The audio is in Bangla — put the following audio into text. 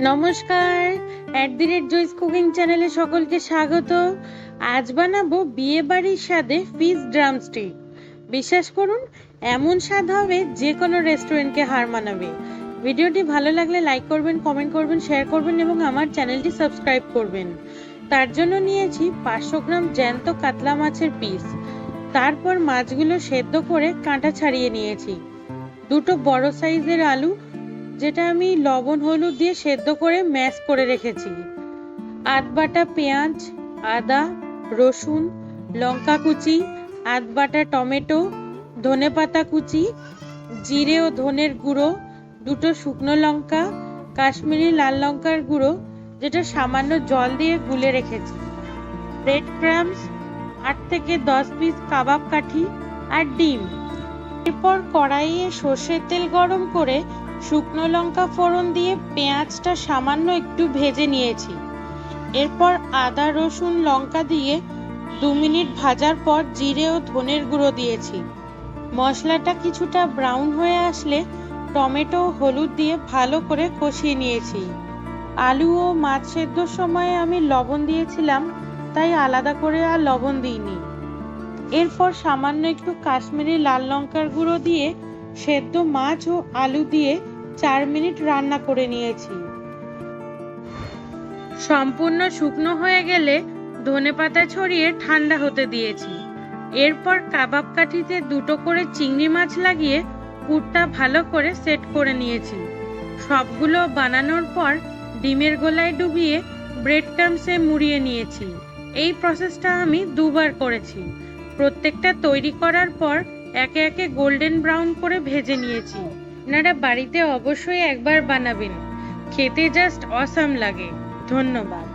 নমস্কার, @জয়স কুকিং চ্যানেলে সকলকে স্বাগত। আজ বানাবো বিয়ে বাড়ির স্বাদে ফিশ ড্রামস্টিক। বিশ্বাস করুন, এমন স্বাদ হবে যে কোনো রেস্টুরেন্টকে হার মানাবে। ভিডিওটি ভালো লাগলে লাইক করবেন, কমেন্ট করবেন, শেয়ার করবেন এবং আমার চ্যানেলটি সাবস্ক্রাইব করবেন। তার জন্য নিয়েছি 500 গ্রাম জ্যান্ত কাতলা মাছের পিস। তারপর মাছগুলো সেদ্ধ করে কাঁটা ছাড়িয়ে নিয়েছি। দুটো বড় সাইজের আলু, যেটা আমি লবণ হলুদ দিয়ে সেদ্ধ করে ম্যাশ করে রেখেছি। আধ বাটা পেঁয়াজ, আদা, রসুন, লঙ্কা কুচি, আধ বাটা টমেটো, ধনেপাতা কুচি, জিরে ও ধনের গুঁড়ো, দুটো শুকনো লঙ্কা, কাশ্মীরি লাল লঙ্কার গুঁড়ো, যেটা সামান্য জল দিয়ে গুলে রেখেছি, ব্রেড ক্রাম্বস, 8 থেকে 10 পিস কাবাব কাঠি আর ডিম। এরপর কড়াইয়ে সর্ষের তেল গরম করে শুকনো লঙ্কা ফোড়ন দিয়ে পেঁয়াজটা সামান্য একটু ভেজে নিয়েছি। এরপর আদা রসুন লঙ্কা দিয়ে 2 মিনিট ভাজার পর জিরে ও ধনের গুঁড়ো দিয়েছি। মশলাটা কিছুটা ব্রাউন হয়ে আসলে টমেটো ও হলুদ দিয়ে ভালো করে কষিয়ে নিয়েছি। আলু ও মাছ সেদ্ধর সময় আমি লবণ দিয়েছিলাম, তাই আলাদা করে আর লবণ দিইনি। এরপর সামান্য একটু কাশ্মীরি লাল লঙ্কার গুঁড়ো দিয়ে সেদ্ধ মাছ ও আলু দিয়ে 4 মিনিট রান্না করে নিয়েছি। সম্পূর্ণ শুকনো হয়ে গেলে ধনেপাতা ছড়িয়ে ঠান্ডা হতে দিয়েছি। এরপর কাবাব কাঠিতে দুটো করে চিংড়ি মাছ লাগিয়ে পুরটা ভালো করে সেট করে নিয়েছি। সবগুলো বানানোর পর ডিমের গোলায় ডুবিয়ে ব্রেড ক্রাম্বসে মুড়িয়ে নিয়েছি। এই প্রসেসটা আমি 2 বার করেছি। প্রত্যেকটা তৈরি করার পর একে একে গোল্ডেন ব্রাউন করে ভেজে নিয়েছি। আপনারা বাড়িতে অবশ্যই একবার বানাবেন, খেতে জাস্ট অসাম লাগে। ধন্যবাদ।